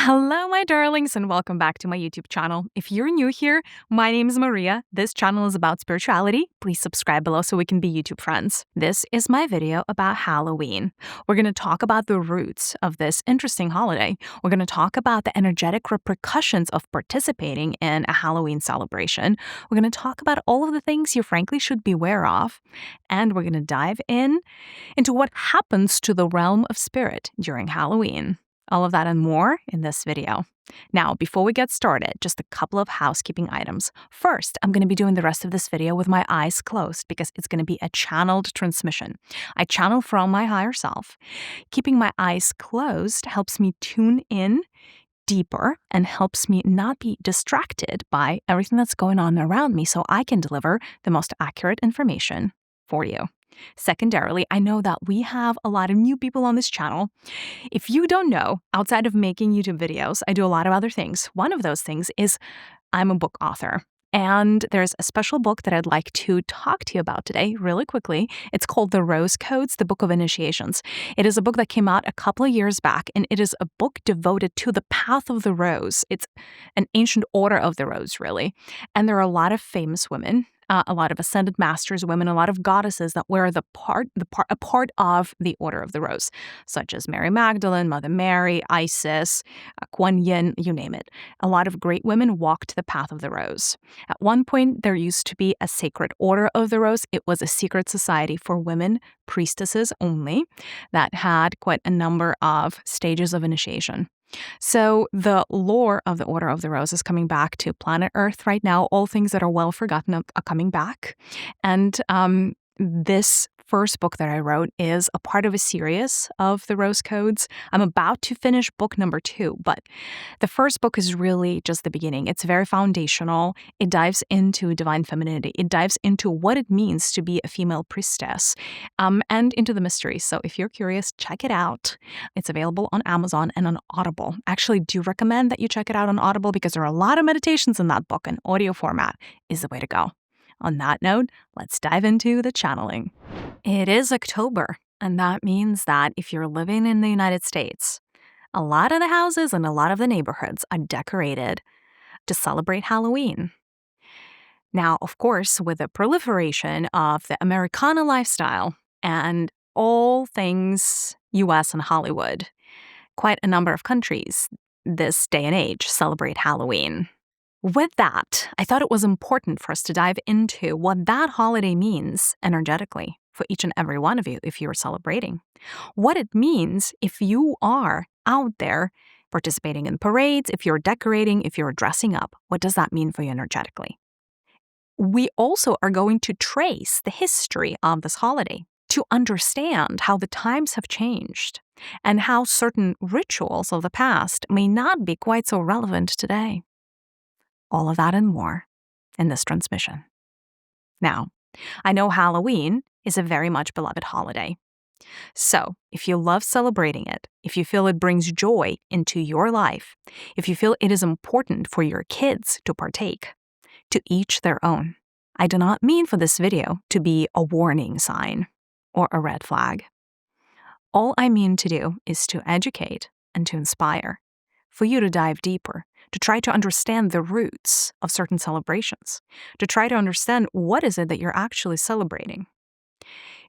Hello, my darlings, and welcome back to my YouTube channel. If you're new here, my name is Mariya. This channel is about spirituality. Please subscribe below so we can be YouTube friends. This is my video about Halloween. We're going to talk about the roots of this interesting holiday. We're going to talk about the energetic repercussions of participating in a Halloween celebration. We're going to talk about all of the things you frankly should be aware of. And we're going to dive into what happens to the realm of spirit during Halloween. All of that and more in this video. Now, before we get started, just a couple of housekeeping items. First, I'm going to be doing the rest of this video with my eyes closed because it's going to be a channeled transmission. I channel from my higher self. Keeping my eyes closed helps me tune in deeper and helps me not be distracted by everything that's going on around me so I can deliver the most accurate information for you. Secondarily, I know that we have a lot of new people on this channel. If you don't know, outside of making YouTube videos, I do a lot of other things. One of those things is I'm a book author. And there's a special book that I'd like to talk to you about today really quickly. It's called The Rose Codes, the Book of Initiations. It is a book that came out a couple of years back, and it is a book devoted to the path of the rose. It's an ancient order of the rose, really. And there are a lot of famous women, a lot of ascended masters women, a lot of goddesses that wear a part of the Order of the Rose, such as Mary Magdalene, Mother Mary, Isis, Kuan Yin, you name it. A lot of great women walked the path of the rose. At one point, there used to be a sacred Order of the Rose. It was a secret society for women, priestesses only, that had quite a number of stages of initiation. So the lore of the Order of the Rose is coming back to planet Earth right now. All things that are well forgotten are coming back. And this first book that I wrote is a part of a series of the Rose Codes. I'm about to finish book number 2, but the first book is really just the beginning. It's very foundational. It dives into divine femininity. It dives into what it means to be a female priestess, and into the mysteries. So if you're curious, check it out. It's available on Amazon and on Audible. Actually, do recommend that you check it out on Audible because there are a lot of meditations in that book, and audio format is the way to go. On that note, let's dive into the channeling. It is October, and that means that if you're living in the United States, a lot of the houses and a lot of the neighborhoods are decorated to celebrate Halloween. Now, of course, with the proliferation of the Americana lifestyle and all things US and Hollywood, quite a number of countries this day and age celebrate Halloween. With that, I thought it was important for us to dive into what that holiday means energetically for each and every one of you if you're celebrating. What it means if you are out there participating in parades, if you're decorating, if you're dressing up. What does that mean for you energetically? We also are going to trace the history of this holiday to understand how the times have changed and how certain rituals of the past may not be quite so relevant today. All of that and more in this transmission. Now, I know Halloween is a very much beloved holiday. So, if you love celebrating it, if you feel it brings joy into your life, if you feel it is important for your kids to partake, to each their own. I do not mean for this video to be a warning sign or a red flag. All I mean to do is to educate and to inspire, for you to dive deeper, to try to understand the roots of certain celebrations, to try to understand what is it that you're actually celebrating,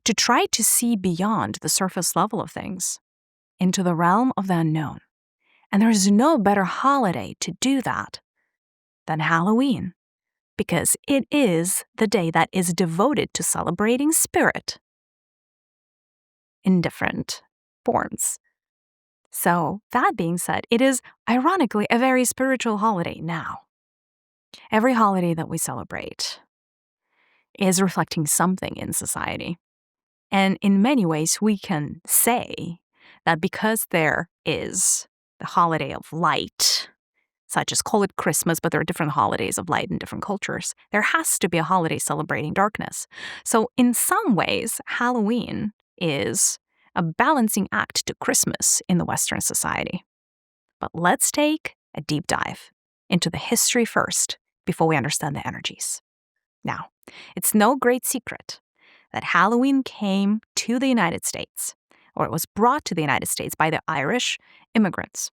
to try to see beyond the surface level of things into the realm of the unknown. And there is no better holiday to do that than Halloween, because it is the day that is devoted to celebrating spirit in different forms. So, that being said, it is ironically a very spiritual holiday now. Every holiday that we celebrate is reflecting something in society. And in many ways, we can say that because there is the holiday of light, such as call it Christmas, but there are different holidays of light in different cultures, there has to be a holiday celebrating darkness. So, in some ways, Halloween is a balancing act to Christmas in the Western society. But let's take a deep dive into the history first before we understand the energies. Now, it's no great secret that Halloween came to the United States, or it was brought to the United States by the Irish immigrants.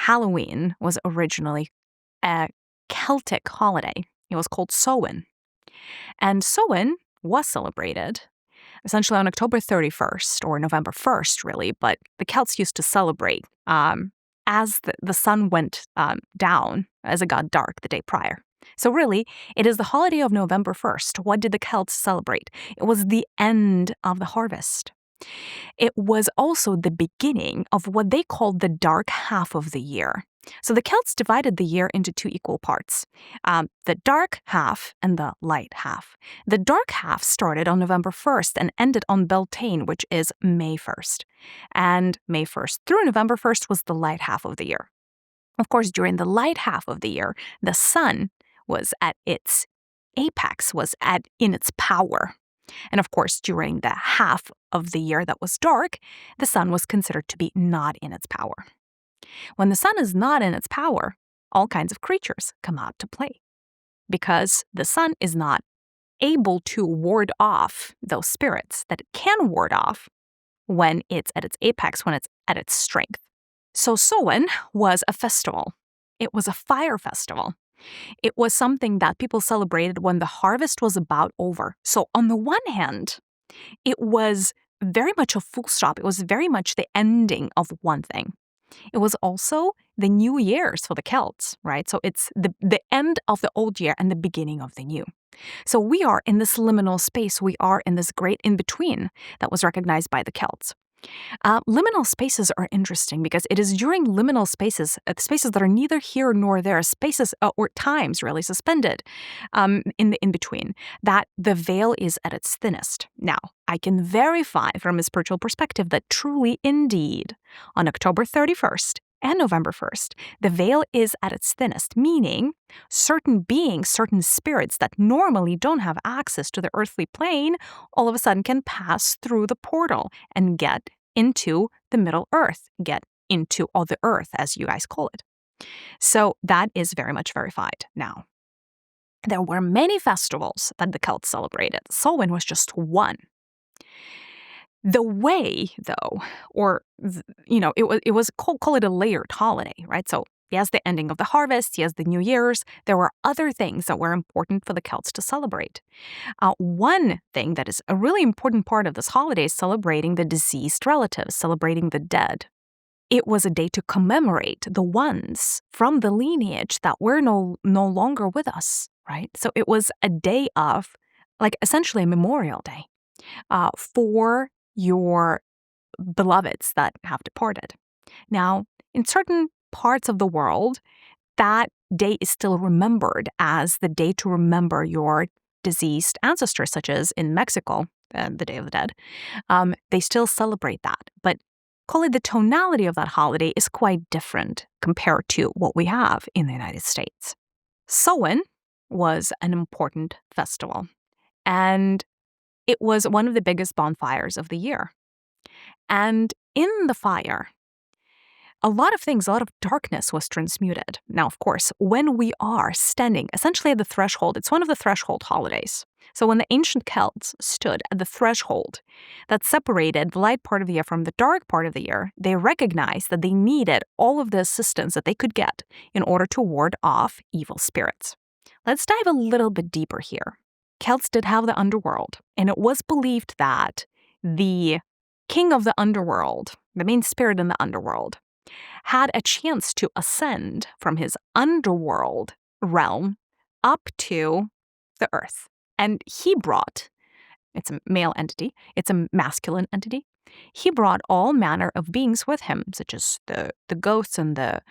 Halloween was originally a Celtic holiday. It was called Samhain. And Samhain was celebrated essentially on October 31st or November 1st, really, but the Celts used to celebrate as the sun went down, as it got dark the day prior. So really, it is the holiday of November 1st. What did the Celts celebrate? It was the end of the harvest. It was also the beginning of what they called the dark half of the year. So the Celts divided the year into two equal parts, the dark half and the light half. The dark half started on November 1st and ended on Beltane, which is May 1st. And May 1st through November 1st was the light half of the year. Of course, during the light half of the year, the sun was at its apex, in its power. And of course, during the half of the year that was dark, the sun was considered to be not in its power. When the sun is not in its power, all kinds of creatures come out to play because the sun is not able to ward off those spirits that it can ward off when it's at its apex, when it's at its strength. So Samhain was a festival. It was a fire festival. It was something that people celebrated when the harvest was about over. So on the one hand, it was very much a full stop. It was very much the ending of one thing. It was also the New Year's for the Celts, right? So it's the end of the old year and the beginning of the new. So we are in this liminal space. We are in this great in-between that was recognized by the Celts. Liminal spaces are interesting because it is during liminal spaces, spaces that are neither here nor there, spaces or times really suspended in the in-between, that the veil is at its thinnest. Now, I can verify from a spiritual perspective that truly, indeed, on October 31st and November 1st, the veil is at its thinnest, meaning certain beings, certain spirits that normally don't have access to the earthly plane, all of a sudden can pass through the portal and get into the Middle Earth, get into Other Earth, as you guys call it. So that is very much verified now. There were many festivals that the Celts celebrated. Samhain was just one. The way, though, it was call it a layered holiday, right? So yes, the ending of the harvest, yes, the New Year's. There were other things that were important for the Celts to celebrate. One thing that is a really important part of this holiday is celebrating the deceased relatives, celebrating the dead. It was a day to commemorate the ones from the lineage that were no longer with us, right? So it was a day of, essentially a memorial day for your beloveds that have departed. Now, in certain parts of the world, that day is still remembered as the day to remember your deceased ancestors, such as in Mexico, the Day of the Dead. They still celebrate that. But call it the tonality of that holiday is quite different compared to what we have in the United States. Samhain was an important festival, and it was one of the biggest bonfires of the year. And in the fire, a lot of darkness was transmuted. Now, of course, when we are standing essentially at the threshold, it's one of the threshold holidays. So when the ancient Celts stood at the threshold that separated the light part of the year from the dark part of the year, they recognized that they needed all of the assistance that they could get in order to ward off evil spirits. Let's dive a little bit deeper here. Celts did have the underworld, and it was believed that the king of the underworld, the main spirit in the underworld, had a chance to ascend from his underworld realm up to the earth. And he brought, it's a male entity, it's a masculine entity, he brought all manner of beings with him, such as the ghosts and the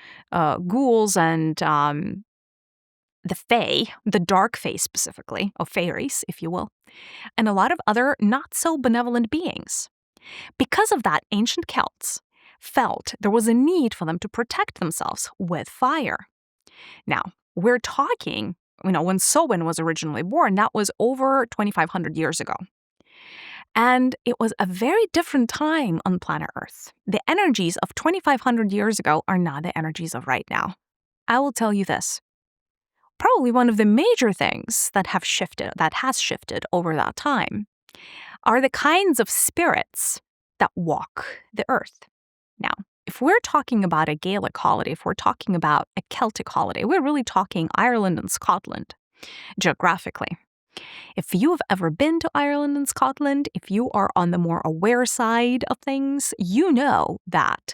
ghouls and the fae, the dark fae specifically, or fairies, if you will, and a lot of other not-so-benevolent beings. Because of that, ancient Celts felt there was a need for them to protect themselves with fire. Now, we're talking, when Samhain was originally born, that was over 2,500 years ago. And it was a very different time on planet Earth. The energies of 2,500 years ago are not the energies of right now. I will tell you this. Probably one of the major things that has shifted over that time are the kinds of spirits that walk the earth. Now, if we're talking about a Gaelic holiday, if we're talking about a Celtic holiday, we're really talking Ireland and Scotland geographically. If you have ever been to Ireland and Scotland, if you are on the more aware side of things, you know that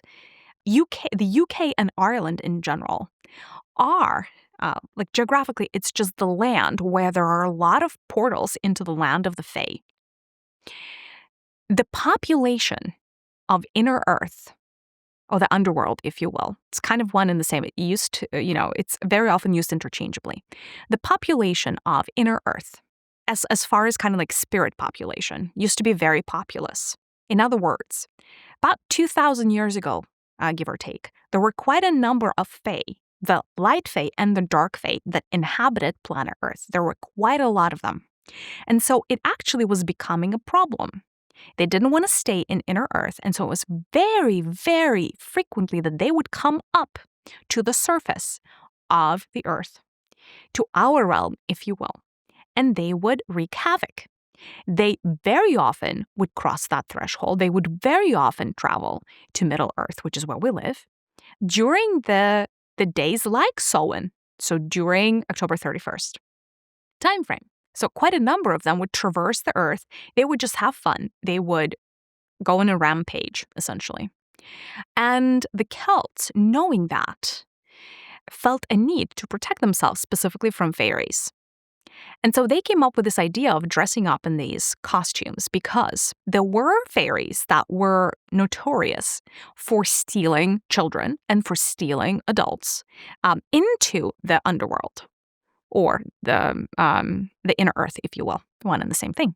the UK and Ireland in general are, geographically, it's just the land where there are a lot of portals into the land of the Fae. The population of Inner Earth, or the underworld, if you will, it's kind of one and the same. It used to, it's very often used interchangeably. The population of Inner Earth, as far as kind of like spirit population, used to be very populous. In other words, about 2,000 years ago, give or take, there were quite a number of Fae, the light Fae and the dark Fae, that inhabited planet Earth. There were quite a lot of them. And so it actually was becoming a problem. They didn't want to stay in Inner Earth, and so it was very, very frequently that they would come up to the surface of the Earth, to our realm, if you will, and they would wreak havoc. They very often would cross that threshold. They would very often travel to Middle Earth, which is where we live, during the days like Samhain, so during October 31st timeframe. So quite a number of them would traverse the Earth. They would just have fun. They would go on a rampage, essentially. And the Celts, knowing that, felt a need to protect themselves specifically from fairies. And so they came up with this idea of dressing up in these costumes because there were fairies that were notorious for stealing children and for stealing adults into the underworld, or the Inner Earth, if you will, one and the same thing.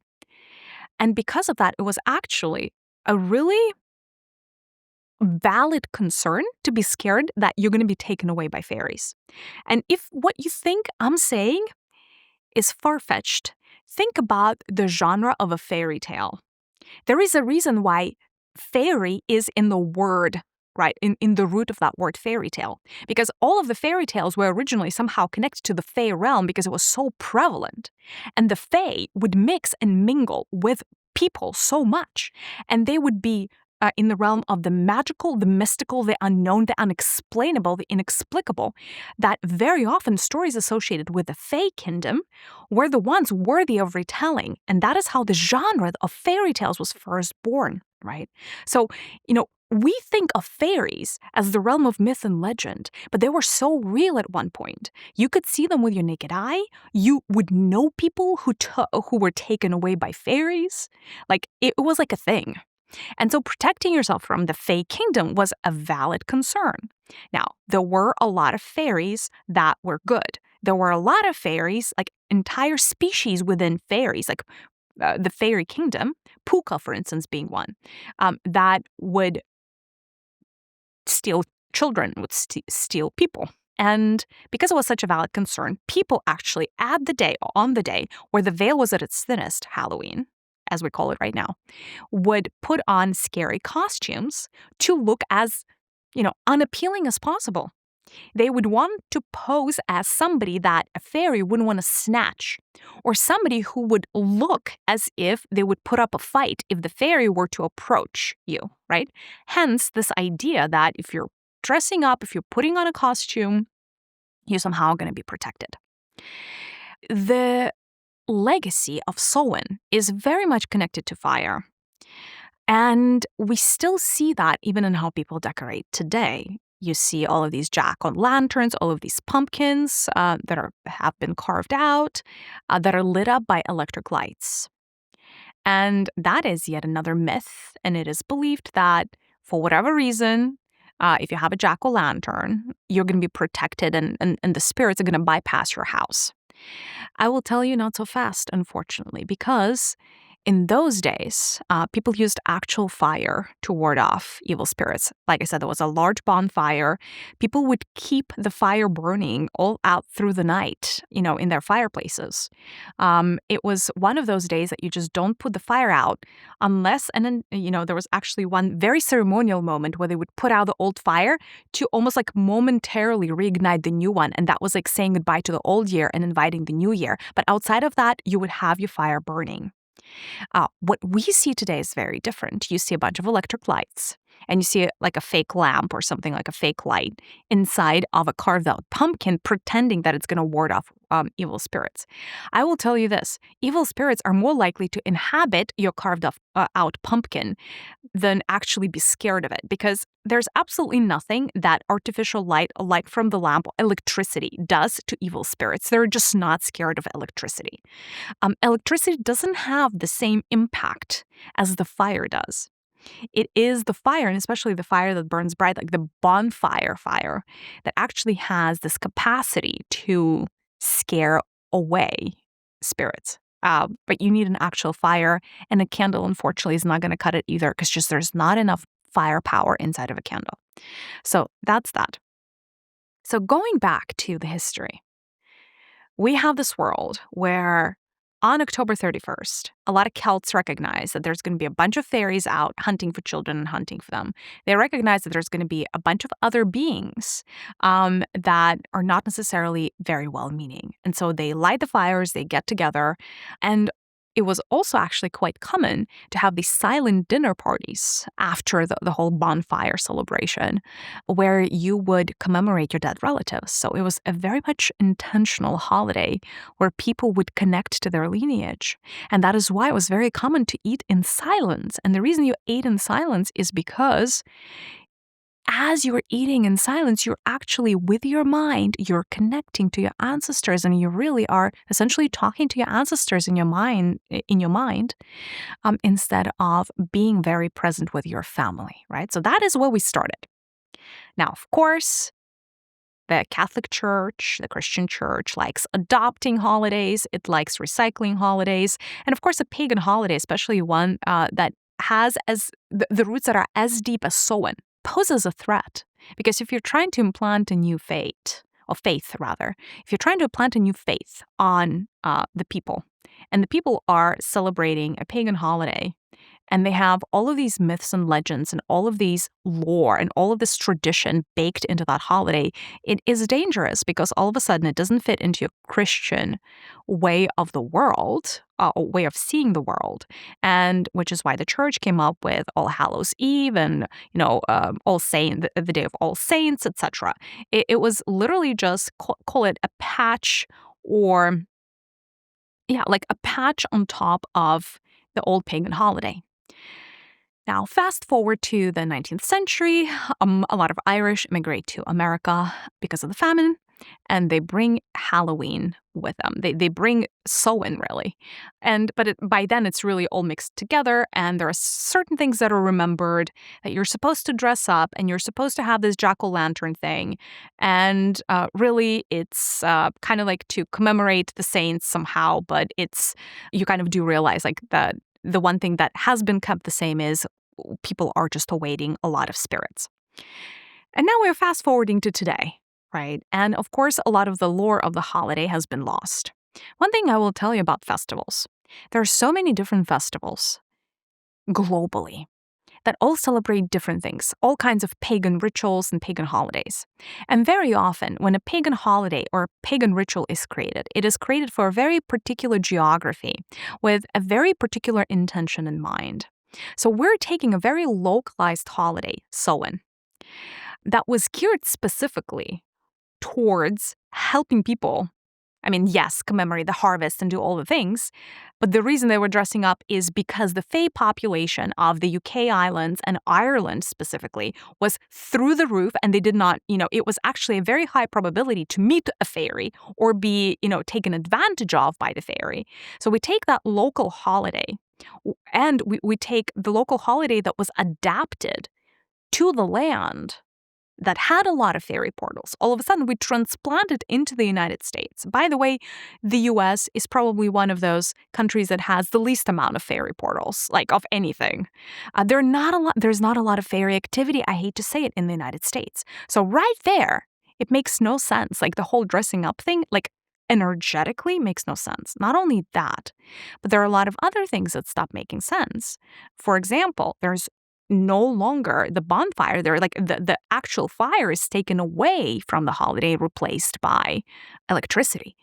And because of that, it was actually a really valid concern to be scared that you're going to be taken away by fairies. And if what you think I'm saying is far-fetched, think about the genre of a fairy tale. There is a reason why fairy is in the word, right, in the root of that word fairy tale, because all of the fairy tales were originally somehow connected to the Fae realm because it was so prevalent. And the Fae would mix and mingle with people so much, and they would be in the realm of the magical, the mystical, the unknown, the unexplainable, the inexplicable, that very often stories associated with the Fae kingdom were the ones worthy of retelling. And that is how the genre of fairy tales was first born, right? So, we think of fairies as the realm of myth and legend, but they were so real at one point. You could see them with your naked eye. You would know people who were taken away by fairies. Like, it was like a thing. And so protecting yourself from the Fae kingdom was a valid concern. Now, there were a lot of fairies that were good. There were a lot of fairies, like entire species within fairies, like the fairy kingdom, Puka, for instance, being one, that would steal children, would steal people. And because it was such a valid concern, people actually on the day where the veil was at its thinnest, Halloween, as we call it right now, would put on scary costumes to look as, unappealing as possible. They would want to pose as somebody that a fairy wouldn't want to snatch, or somebody who would look as if they would put up a fight if the fairy were to approach you, right? Hence, this idea that if you're dressing up, if you're putting on a costume, you're somehow going to be protected. The legacy of Samhain is very much connected to fire. And we still see that even in how people decorate today. You see all of these jack-o'-lanterns, all of these pumpkins that have been carved out, that are lit up by electric lights. And that is yet another myth. And it is believed that for whatever reason, if you have a jack-o'-lantern, you're going to be protected and the spirits are going to bypass your house. I will tell you not so fast, unfortunately, because in those days, people used actual fire to ward off evil spirits. Like I said, there was a large bonfire. People would keep the fire burning all out through the night, in their fireplaces. It was one of those days that you just don't put the fire out unless, and then, there was actually one very ceremonial moment where they would put out the old fire to almost like momentarily reignite the new one. And that was like saying goodbye to the old year and inviting the new year. But outside of that, you would have your fire burning. What we see today is very different. You see a bunch of electric lights. and you see like a fake lamp or something like a fake light inside of a carved out pumpkin, pretending that it's going to ward off evil spirits. I will tell you this: evil spirits are more likely to inhabit your carved out pumpkin than actually be scared of it, because there's absolutely nothing that artificial light from the lamp, electricity, does to evil spirits. They're just not scared of electricity. Electricity doesn't have the same impact as the fire does. It is the fire, and especially the fire that burns bright, like the bonfire fire, that actually has this capacity to scare away spirits. But you need an actual fire, and a candle, unfortunately, is not going to cut it either, because just there's not enough firepower inside of a candle. So that's that. So going back to the history, we have this world where on October 31st, a lot of Celts recognize that there's going to be a bunch of fairies out hunting for children and hunting for them. They recognize that there's going to be a bunch of other beings that are not necessarily very well-meaning. And so they light the fires, they get together, and it was also actually quite common to have these silent dinner parties after the whole bonfire celebration, where you would commemorate your dead relatives. So it was a very much intentional holiday where people would connect to their lineage. And that is why it was very common to eat in silence. And the reason you ate in silence is because as you're eating in silence, you're actually, with your mind, you're connecting to your ancestors, and you really are essentially talking to your ancestors in your mind, instead of being very present with your family, right? So that is where we started. Now, of course, the Catholic Church, the Christian Church, likes adopting holidays. It likes recycling holidays. And of course, a pagan holiday, especially one that has as the roots that are as deep as Samhain, poses a threat. Because if you're trying to implant a new faith, if you're trying to plant a new faith on the people, and the people are celebrating a pagan holiday, and they have all of these myths and legends and all of these lore and all of this tradition baked into that holiday, it is dangerous, because all of a sudden it doesn't fit into a Christian way of the world, way of seeing the world, and which is why the church came up with All Hallows Eve and All Saints, the Day of All Saints, etc. It was literally just call it a patch, or like a patch on top of the old pagan holiday. Now, fast forward to the 19th century, a lot of Irish immigrate to America because of the famine, and they bring Halloween with them. They bring Samhain, really. But by then, it's really all mixed together, and there are certain things that are remembered, that you're supposed to dress up, and you're supposed to have this jack-o'-lantern thing. And really, it's kind of like to commemorate the saints somehow, but you kind of do realize like that the one thing that has been kept the same is people are just awaiting a lot of spirits. And now we're fast forwarding to today, right? And of course, a lot of the lore of the holiday has been lost. One thing I will tell you about festivals: there are so many different festivals globally that all celebrate different things, all kinds of pagan rituals and pagan holidays. And very often, when a pagan holiday or a pagan ritual is created, it is created for a very particular geography with a very particular intention in mind. So we're taking a very localized holiday, Samhain, that was geared specifically towards helping people. I mean, yes, commemorate the harvest and do all the things, but the reason they were dressing up is because the Fae population of the UK islands and Ireland specifically was through the roof, and they did not, it was actually a very high probability to meet a fairy or be, taken advantage of by the fairy. So we take that local holiday, and we take the local holiday that was adapted to the land that had a lot of fairy portals. All of a sudden, we transplant it into the United States. By the way, the U.S. is probably one of those countries that has the least amount of fairy portals, like of anything. There's not a lot of fairy activity, I hate to say it, in the United States. So right there, it makes no sense. Like the whole dressing up thing, like energetically makes no sense. Not only that, but there are a lot of other things that stop making sense. For example, there's no longer the bonfire. There, like the actual fire is taken away from the holiday, replaced by electricity,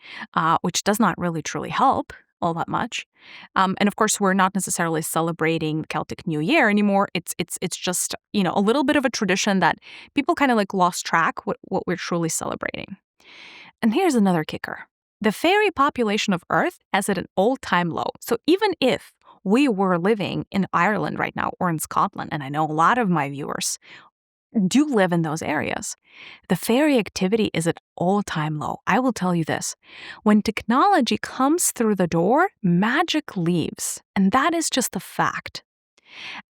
which does not really truly help. all that much. And of course, we're not necessarily celebrating Celtic New Year anymore. It's just, a little bit of a tradition that people kind of like lost track what we're truly celebrating. And here's another kicker. The fairy population of Earth is at an all-time low. So even if we were living in Ireland right now or in Scotland, and I know a lot of my viewers do live in those areas, the fairy activity is at all-time low. I will tell you this. When technology comes through the door, magic leaves. And that is just a fact.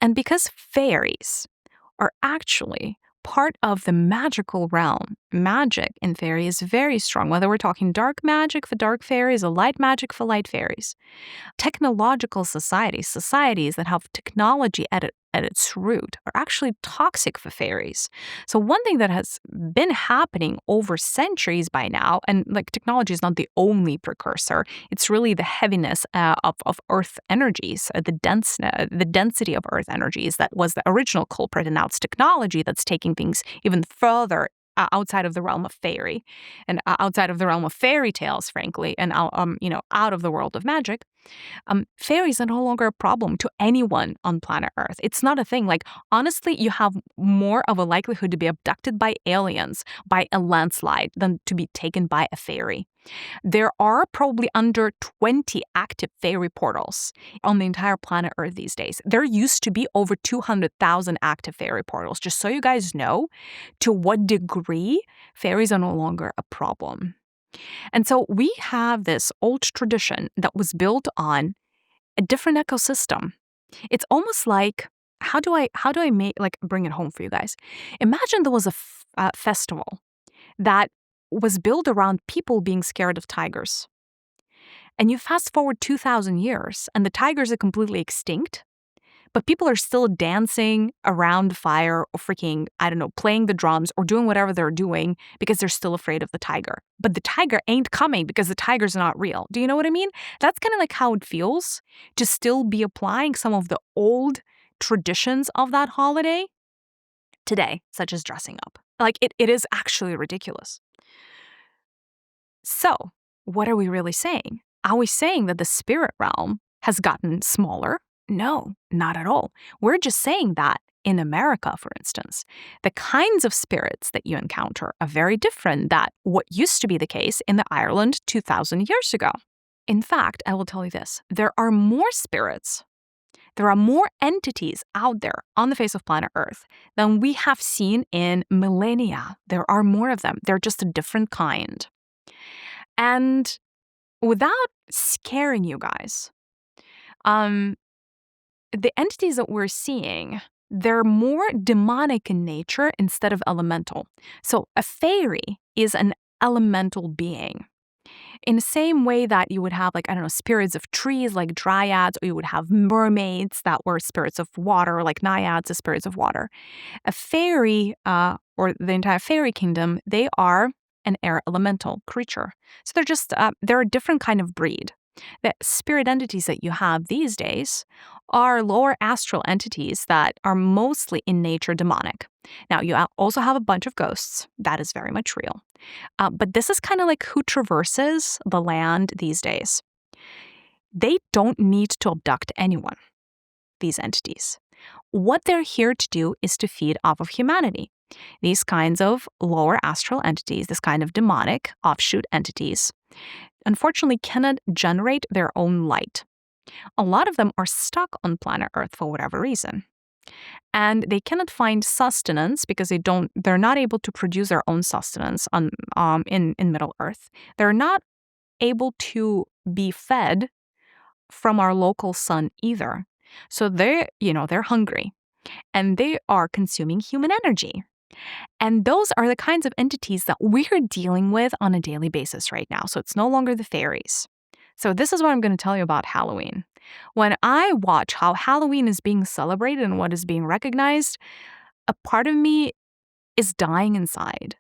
And because fairies are actually part of the magical realm, magic in fairy is very strong, whether we're talking dark magic for dark fairies or light magic for light fairies. Technological societies that have technology at its root, are actually toxic for fairies. So one thing that has been happening over centuries by now, and like technology is not the only precursor, it's really the heaviness of Earth energies, the density of Earth energies that was the original culprit, and now it's technology that's taking things even further outside of the realm of fairy and outside of the realm of fairy tales, frankly, and out of the world of magic. Fairies are no longer a problem to anyone on planet Earth. It's not a thing. Like, honestly, you have more of a likelihood to be abducted by aliens by a landslide than to be taken by a fairy. There are probably under 20 active fairy portals on the entire planet Earth these days. There used to be over 200,000 active fairy portals, just so you guys know to what degree fairies are no longer a problem. And so we have this old tradition that was built on a different ecosystem. It's almost like, how do I bring it home for you guys? Imagine there was a festival that was built around people being scared of tigers. And you fast forward 2,000 years and the tigers are completely extinct, but people are still dancing around the fire or freaking, playing the drums or doing whatever they're doing because they're still afraid of the tiger. But the tiger ain't coming because the tiger's not real. Do you know what I mean? That's kind of like how it feels to still be applying some of the old traditions of that holiday today, such as dressing up. Like, it is actually ridiculous. So, what are we really saying? Are we saying that the spirit realm has gotten smaller? No, not at all. We're just saying that in America, for instance, the kinds of spirits that you encounter are very different than what used to be the case in the Ireland 2,000 years ago. In fact, I will tell you this. There are more spirits, there are more entities out there on the face of planet Earth than we have seen in millennia. There are more of them. They're just a different kind. And without scaring you guys, the entities that we're seeing, they're more demonic in nature instead of elemental. So a fairy is an elemental being. In the same way that you would have, spirits of trees like dryads, or you would have mermaids that were spirits of water, like naiads, the spirits of water. A fairy, or the entire fairy kingdom, they are an air elemental creature. So they're a different kind of breed. The spirit entities that you have these days are lower astral entities that are mostly in nature demonic. Now, you also have a bunch of ghosts. That is very much real. But this is kind of like who traverses the land these days. They don't need to abduct anyone, these entities. What they're here to do is to feed off of humanity. These kinds of lower astral entities, this kind of demonic offshoot entities, unfortunately cannot generate their own light. A lot of them are stuck on planet Earth for whatever reason. And they cannot find sustenance because they're not able to produce their own sustenance in Middle Earth. They're not able to be fed from our local sun either. So they're hungry and they are consuming human energy. And those are the kinds of entities that we're dealing with on a daily basis right now. So it's no longer the fairies. So this is what I'm going to tell you about Halloween. When I watch how Halloween is being celebrated and what is being recognized, a part of me is dying inside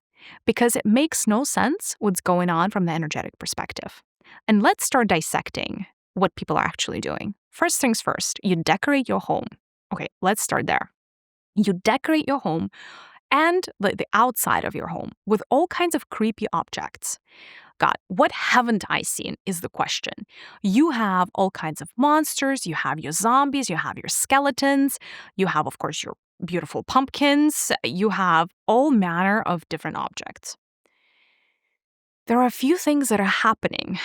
because it makes no sense what's going on from the energetic perspective. And let's start dissecting what people are actually doing. First things first, you decorate your home. Okay, let's start there. You decorate your home and the outside of your home with all kinds of creepy objects. God, what haven't I seen is the question. You have all kinds of monsters. You have your zombies. You have your skeletons. You have, of course, your beautiful pumpkins. You have all manner of different objects. There are a few things that are happening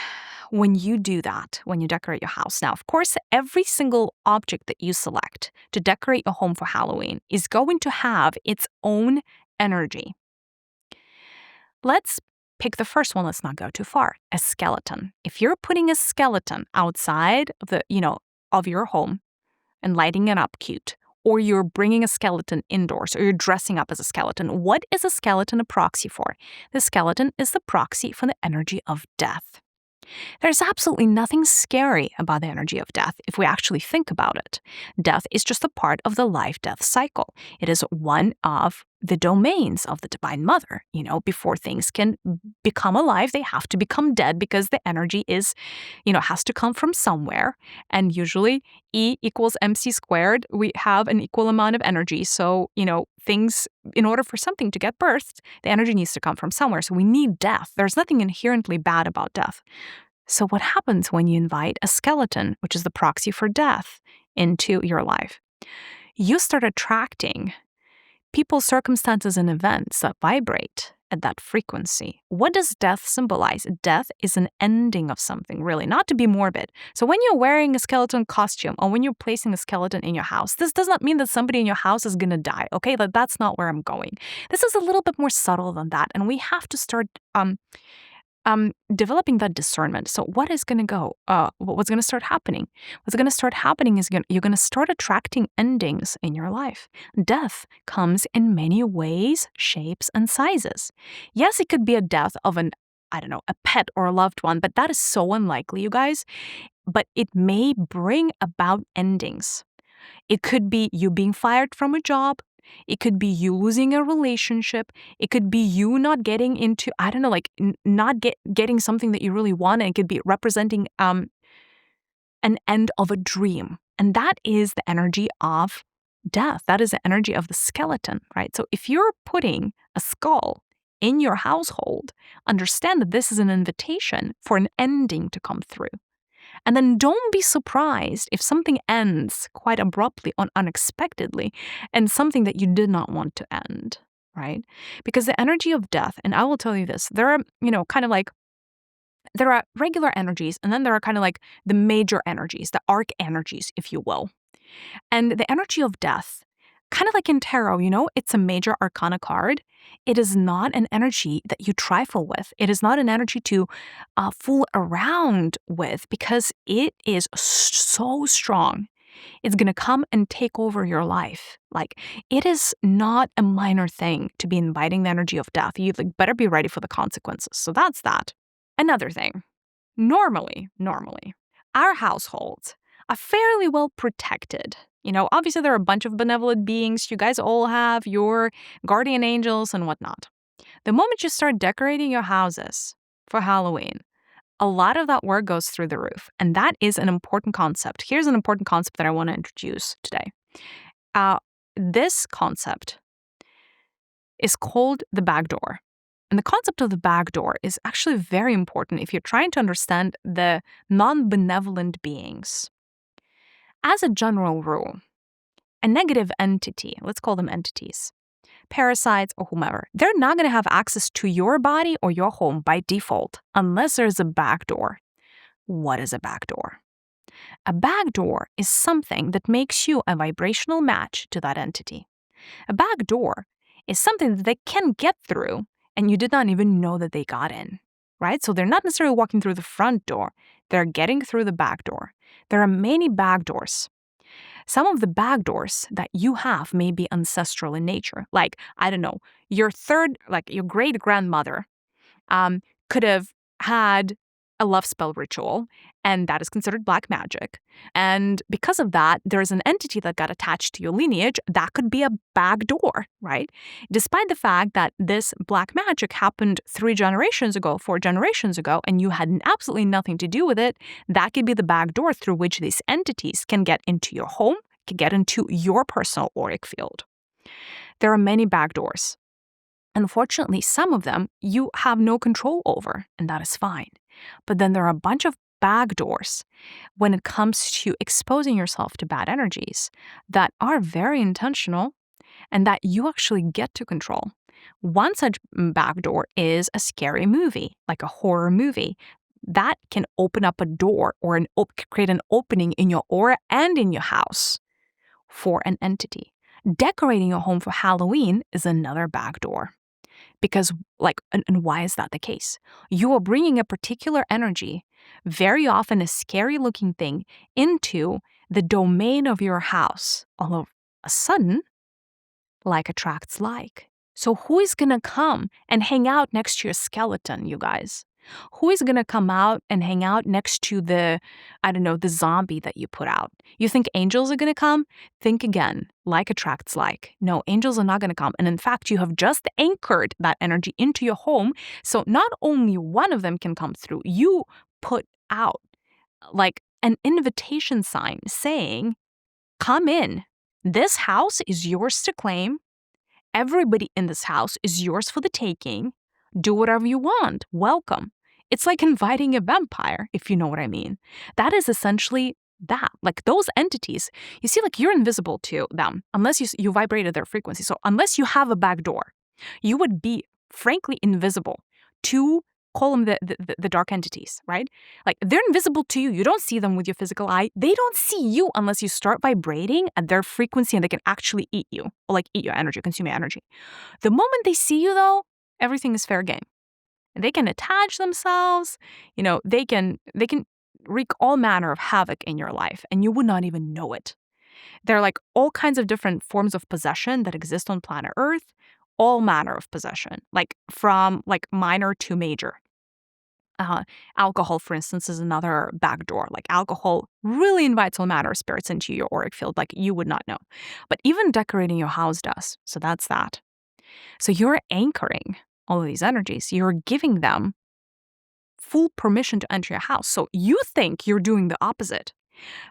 when you do that, when you decorate your house. Now, of course, every single object that you select to decorate your home for Halloween is going to have its own energy. Let's pick the first one. Let's not go too far. A skeleton. If you're putting a skeleton outside of of your home and lighting it up cute, or you're bringing a skeleton indoors, or you're dressing up as a skeleton, what is a skeleton a proxy for? The skeleton is the proxy for the energy of death. There's absolutely nothing scary about the energy of death if we actually think about it. Death is just a part of the life-death cycle. It is one of the domains of the Divine Mother. Before things can become alive, they have to become dead because the energy has to come from somewhere. And usually E equals MC squared. We have an equal amount of energy. So, things, in order for something to get birthed, the energy needs to come from somewhere. So we need death. There's nothing inherently bad about death. So what happens when you invite a skeleton, which is the proxy for death, into your life? You start attracting people, circumstances, and events that vibrate at that frequency. What does death symbolize? Death is an ending of something, really, not to be morbid. So when you're wearing a skeleton costume or when you're placing a skeleton in your house, this does not mean that somebody in your house is going to die, okay? That's not where I'm going. This is a little bit more subtle than that, and we have to start developing that discernment. So what's going to start happening? What's going to start happening is you're going to start attracting endings in your life. Death comes in many ways, shapes, and sizes. Yes, it could be a death of a pet or a loved one, but that is so unlikely, you guys. But it may bring about endings. It could be you being fired from a job. It could be you losing a relationship. It could be you not getting into, getting something that you really want. And it could be representing an end of a dream. And that is the energy of death. That is the energy of the skeleton, right? So if you're putting a skull in your household, understand that this is an invitation for an ending to come through. And then don't be surprised if something ends quite abruptly or unexpectedly and something that you did not want to end, right? Because the energy of death, and I will tell you this, there are, there are regular energies, and then there are kind of like the major energies, the arc energies, if you will. And the energy of death, kind of like in tarot, it's a major arcana card. It is not an energy that you trifle with. It is not an energy to fool around with because it is so strong. It's going to come and take over your life. It is not a minor thing to be inviting the energy of death. You better be ready for the consequences. So that's that. Another thing. Normally, our households are fairly well protected. Obviously there are a bunch of benevolent beings. You guys all have your guardian angels and whatnot. The moment you start decorating your houses for Halloween, a lot of that work goes through the roof. And that is an important concept. Here's an important concept that I want to introduce today. This concept is called the back door. And the concept of the back door is actually very important if you're trying to understand the non-benevolent beings. As a general rule, a negative entity, let's call them entities, parasites or whomever, they're not going to have access to your body or your home by default unless there's a back door. What is a back door? A back door is something that makes you a vibrational match to that entity. A back door is something that they can get through and you did not even know that they got in, right? So they're not necessarily walking through the front door. They're getting through the back door. There are many back doors. Some of the back doors that you have may be ancestral in nature. Your great-grandmother could have had a love spell ritual, and that is considered black magic. And because of that, there's an entity that got attached to your lineage. That could be a back door, right? Despite the fact that this black magic happened 3 generations ago, 4 generations ago, and you had absolutely nothing to do with it, that could be the back door through which these entities can get into your home, can get into your personal auric field. There are many back doors. Unfortunately, some of them you have no control over, and that is fine. But then there are a bunch of back doors when it comes to exposing yourself to bad energies that are very intentional and that you actually get to control. One such back door is a scary movie, like a horror movie. That can open up a door or create an opening in your aura and in your house for an entity. Decorating your home for Halloween is another back door. Because, and why is that the case? You are bringing a particular energy, very often a scary looking thing, into the domain of your house. All of a sudden, like attracts like. So who is going to come and hang out next to your skeleton, you guys? Who is going to come out and hang out next to the zombie that you put out? You think angels are going to come? Think again. Like attracts like. No, angels are not going to come. And in fact, you have just anchored that energy into your home. So not only one of them can come through, you put out like an invitation sign saying, come in. This house is yours to claim. Everybody in this house is yours for the taking. Do whatever you want. Welcome. It's like inviting a vampire, if you know what I mean. That is essentially that. Like those entities, you see, like you're invisible to them unless you vibrated their frequency. So unless you have a back door, you would be frankly invisible to call them the dark entities, right? Like they're invisible to you. You don't see them with your physical eye. They don't see you unless you start vibrating at their frequency and they can actually eat you or like eat your energy, consume your energy. The moment they see you though, everything is fair game. They can attach themselves, they can wreak all manner of havoc in your life and you would not even know it. There are like all kinds of different forms of possession that exist on planet Earth, all manner of possession, like from like minor to major. Alcohol, for instance, is another backdoor. Like alcohol really invites all manner of spirits into your auric field, like you would not know. But even decorating your house does. So that's that. So you're anchoring all of these energies. You're giving them full permission to enter your house. So you think you're doing the opposite.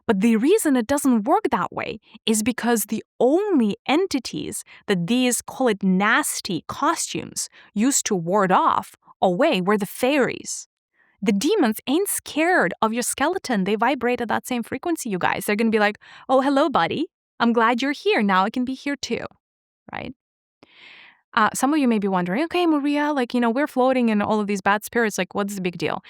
But the reason it doesn't work that way is because the only entities that these, call it nasty costumes, used to ward off away were the fairies. The demons ain't scared of your skeleton. They vibrate at that same frequency, you guys. They're going to be like, oh, hello, buddy. I'm glad you're here. Now I can be here too, right? Some of you may be wondering, okay, Mariya, we're floating in all of these bad spirits. Like, what's the big deal?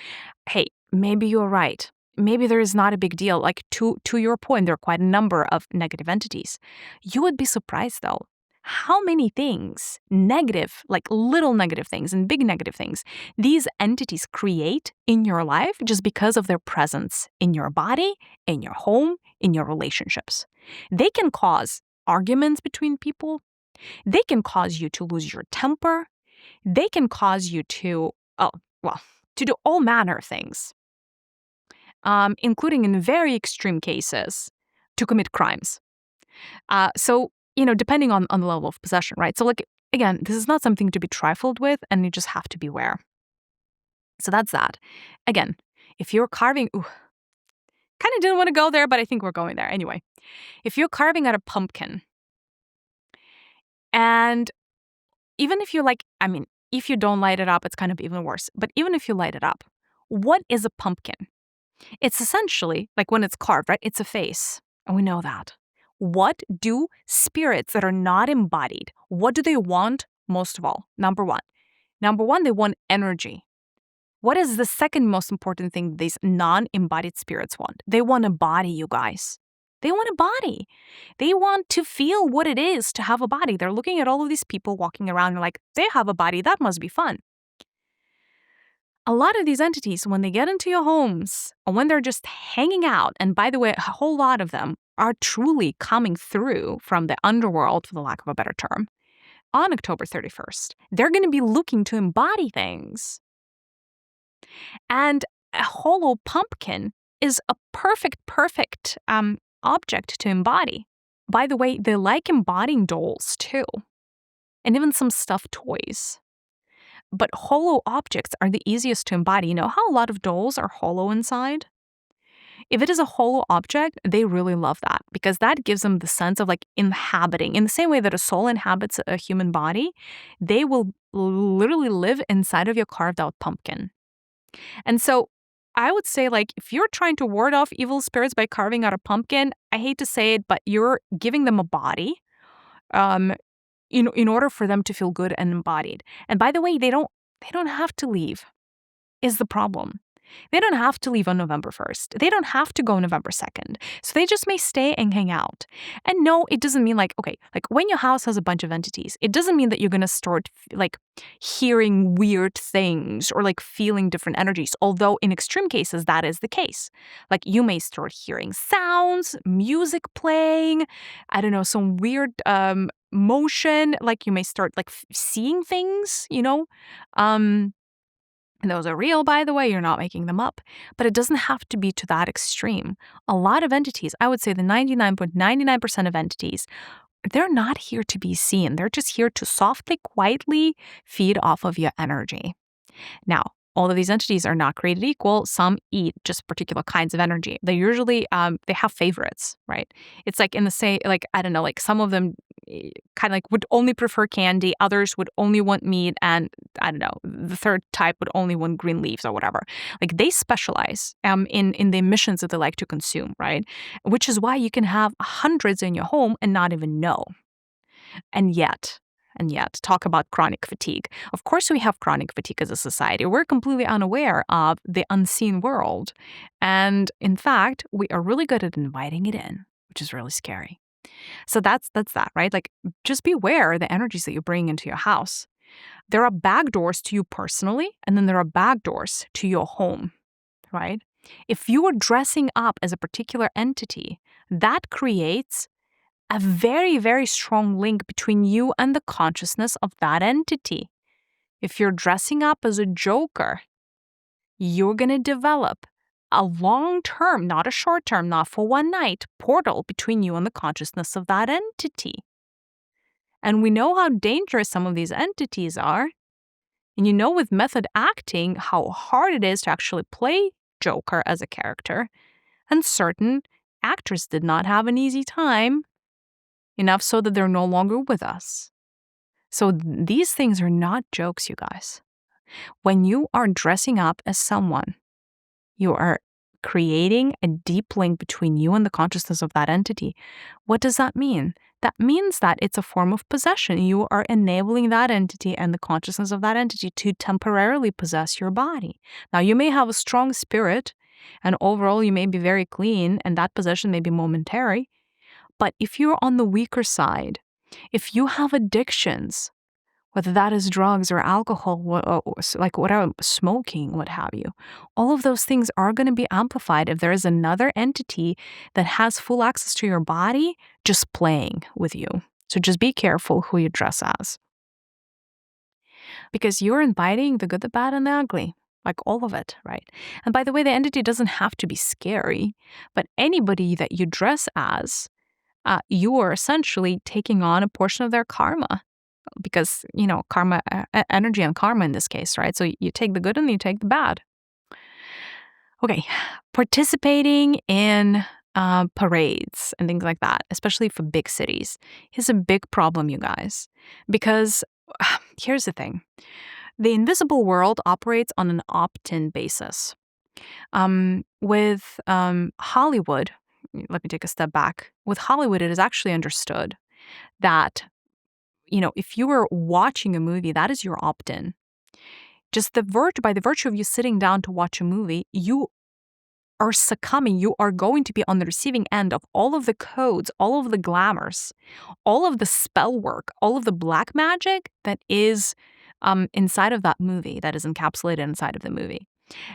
Hey, maybe you're right. Maybe there is not a big deal. Like, to your point, there are quite a number of negative entities. You would be surprised, though, how many things, negative, like little negative things and big negative things, these entities create in your life just because of their presence in your body, in your home, in your relationships. They can cause arguments between people. They can cause you to lose your temper. They can cause you to do all manner of things, including in very extreme cases, to commit crimes. So, depending on the level of possession, right? So, again, this is not something to be trifled with, and you just have to beware. So that's that. Again, if you're carving, kind of didn't want to go there, but I think we're going there anyway. If you're carving out a pumpkin, and even if you if you don't light it up, it's kind of even worse. But even if you light it up, what is a pumpkin? It's essentially, like when it's carved, right? It's a face, and we know that. What do spirits that are not embodied, what do they want most of all? Number one, they want energy. What is the second most important thing these non-embodied spirits want? They want a body, you guys. They want a body. They want to feel what it is to have a body. They're looking at all of these people walking around and like, they have a body, that must be fun. A lot of these entities, when they get into your homes, or when they're just hanging out, and by the way, a whole lot of them are truly coming through from the underworld, for the lack of a better term, on October 31st. They're going to be looking to embody things. And a hollow pumpkin is a perfect object to embody. By the way, they like embodying dolls too, and even some stuffed toys. But hollow objects are the easiest to embody. You know how a lot of dolls are hollow inside? If it is a hollow object, they really love that because that gives them the sense of like inhabiting. In the same way that a soul inhabits a human body, they will literally live inside of your carved out pumpkin. And so I would say, like, if you're trying to ward off evil spirits by carving out a pumpkin, I hate to say it, but you're giving them a body um, in order for them to feel good and embodied. And by the way, they don't have to leave, is the problem. They don't have to leave on November 1st. They don't have to go November 2nd. So they just may stay and hang out. And no, it doesn't mean like, okay, like when your house has a bunch of entities, it doesn't mean that you're going to start like hearing weird things or like feeling different energies. Although in extreme cases, that is the case. Like you may start hearing sounds, music playing, I don't know, some weird motion. Like you may start like seeing things, And those are real, by the way, you're not making them up. But it doesn't have to be to that extreme. A lot of entities, I would say the 99.99% of entities, they're not here to be seen. They're just here to softly, quietly feed off of your energy. Now, all of these entities are not created equal. Some eat just particular kinds of energy. They usually, they have favorites, right? It's like in the same, like, I don't know, like some of them kind of like would only prefer candy. Others would only want meat. And I don't know, the third type would only want green leaves or whatever. Like they specialize in the emissions that they like to consume, right? Which is why you can have hundreds in your home and not even know. And yet, talk about chronic fatigue. Of course, we have chronic fatigue as a society. We're completely unaware of the unseen world. And in fact, we are really good at inviting it in, which is really scary. So that's that, right? Like, just beware the energies that you bring into your house. There are back doors to you personally, and then there are back doors to your home, right? If you are dressing up as a particular entity, that creates a very, very strong link between you and the consciousness of that entity. If you're dressing up as a joker, you're going to develop a long-term, not a short-term, not for one night, portal between you and the consciousness of that entity. And we know how dangerous some of these entities are. And you know with method acting how hard it is to actually play Joker as a character. And certain actors did not have an easy time, enough so that they're no longer with us. So these things are not jokes, you guys. When you are dressing up as someone, you are creating a deep link between you and the consciousness of that entity. What does that mean? That means that it's a form of possession. You are enabling that entity and the consciousness of that entity to temporarily possess your body. Now, you may have a strong spirit, and overall you may be very clean, and that possession may be momentary. But if you're on the weaker side, if you have addictions, whether that is drugs or alcohol, like whatever, smoking, what have you, all of those things are going to be amplified if there is another entity that has full access to your body just playing with you. So just be careful who you dress as. Because you're inviting the good, the bad, and the ugly. Like all of it, right? And by the way, the entity doesn't have to be scary, but anybody that you dress as, you are essentially taking on a portion of their karma because, karma, energy and karma in this case, right? So you take the good and you take the bad. Okay, participating in parades and things like that, especially for big cities, is a big problem, you guys. Because here's the thing. The invisible world operates on an opt-in basis. With Hollywood, let me take a step back. With Hollywood, it is actually understood that, if you were watching a movie, that is your opt-in. Just by the virtue of you sitting down to watch a movie, you are succumbing. You are going to be on the receiving end of all of the codes, all of the glamours, all of the spell work, all of the black magic that is inside of that movie, that is encapsulated inside of the movie.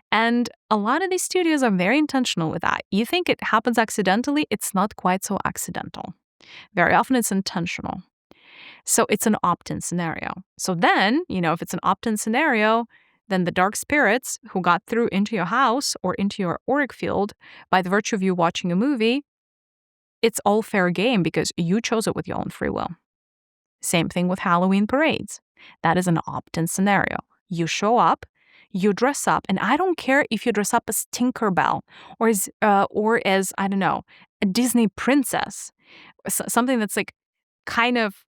And a lot of these studios are very intentional with that. You think it happens accidentally, it's not quite so accidental. Very often it's intentional. So it's an opt-in scenario. So then, if it's an opt-in scenario, then the dark spirits who got through into your house or into your auric field by the virtue of you watching a movie, it's all fair game because you chose it with your own free will. Same thing with Halloween parades. That is an opt-in scenario. You show up, you dress up, and I don't care if you dress up as Tinkerbell or as, I don't know, a Disney princess, something that's like kind of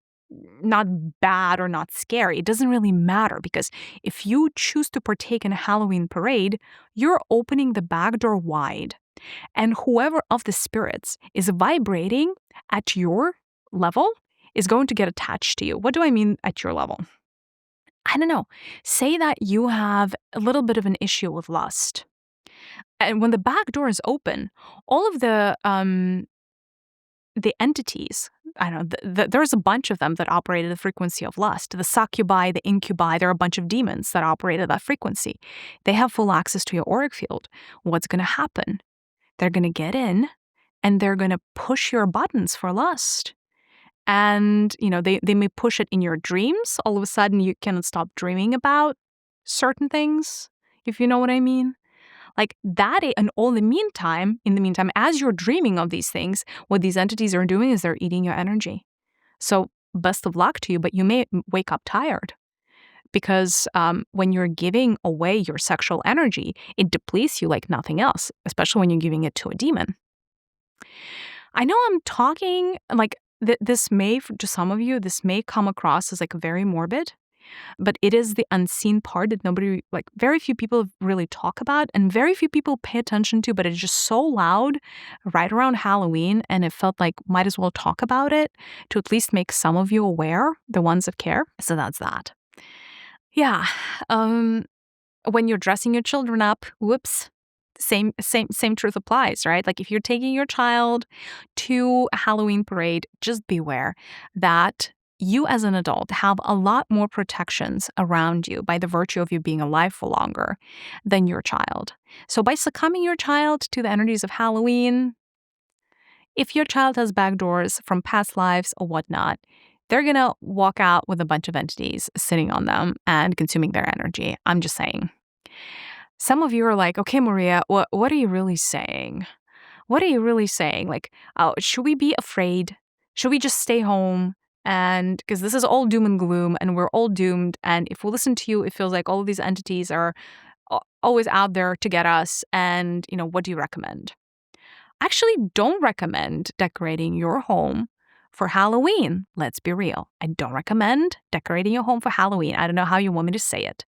not bad or not scary. It doesn't really matter, because if you choose to partake in a Halloween parade, you're opening the back door wide. And whoever of the spirits is vibrating at your level is going to get attached to you. What do I mean at your level? I don't know. Say that you have a little bit of an issue with lust. And when the back door is open, all of the entities, I don't know, there's a bunch of them that operate at the frequency of lust. The succubi, the incubi, there are a bunch of demons that operate at that frequency. They have full access to your auric field. What's going to happen? They're going to get in and they're going to push your buttons for lust. And, they may push it in your dreams. All of a sudden, you cannot stop dreaming about certain things, if you know what I mean. Like that, and in the meantime, as you're dreaming of these things, what these entities are doing is they're eating your energy. So best of luck to you, but you may wake up tired, because when you're giving away your sexual energy, it depletes you like nothing else, especially when you're giving it to a demon. I know I'm talking like this may, to some of you, this may come across as like very morbid, but it is the unseen part that very few people really talk about, and very few people pay attention to, but it's just so loud right around Halloween, and it felt like might as well talk about it to at least make some of you aware, the ones that care. So that's that. Yeah. When you're dressing your children up, whoops, same truth applies, right? Like if you're taking your child to a Halloween parade, just beware that you as an adult have a lot more protections around you by the virtue of you being alive for longer than your child. So by succumbing your child to the energies of Halloween, if your child has backdoors from past lives or whatnot, they're going to walk out with a bunch of entities sitting on them and consuming their energy. I'm just saying. Some of you are like, okay, Mariya, what are you really saying? What are you really saying? Like, should we be afraid? Should we just stay home? And because this is all doom and gloom and we're all doomed. And if we listen to you, it feels like all of these entities are always out there to get us. And, what do you recommend? I actually don't recommend decorating your home for Halloween. Let's be real. I don't recommend decorating your home for Halloween. I don't know how you want me to say it.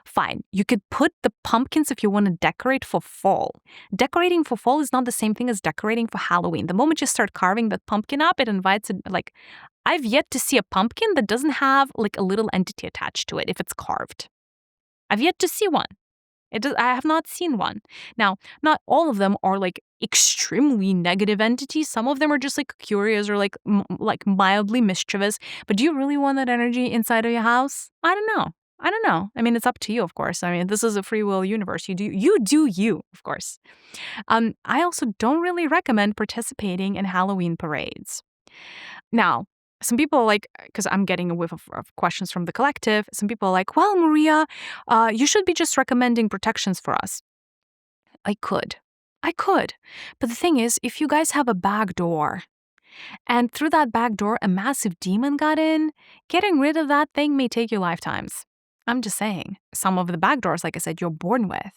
Fine. You could put the pumpkins if you want to decorate for fall. Decorating for fall is not the same thing as decorating for Halloween. The moment you start carving that pumpkin up, it invites it, like, I've yet to see a pumpkin that doesn't have like a little entity attached to it if it's carved. I've yet to see one. I have not seen one. Now, not all of them are like extremely negative entities. Some of them are just like curious or like mildly mischievous. But do you really want that energy inside of your house? I don't know. I mean, it's up to you, of course. I mean, this is a free will universe. You do you, of course. I also don't really recommend participating in Halloween parades. Now, some people because I'm getting a whiff of questions from the collective, some people are like, well, Mariya, you should be just recommending protections for us. I could. But the thing is, if you guys have a back door, and through that back door, a massive demon got in, getting rid of that thing may take you lifetimes. I'm just saying, some of the back doors, like I said, you're born with.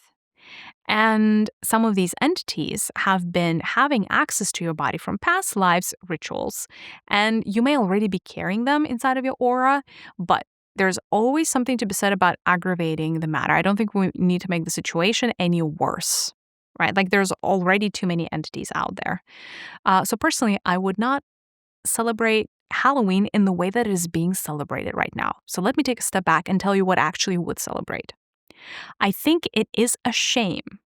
And some of these entities have been having access to your body from past lives rituals, and you may already be carrying them inside of your aura, but there's always something to be said about aggravating the matter. I don't think we need to make the situation any worse, right? Like there's already too many entities out there. So personally, I would not celebrate Halloween in the way that it is being celebrated right now. So let me take a step back and tell you what I actually would celebrate. I think it is a shame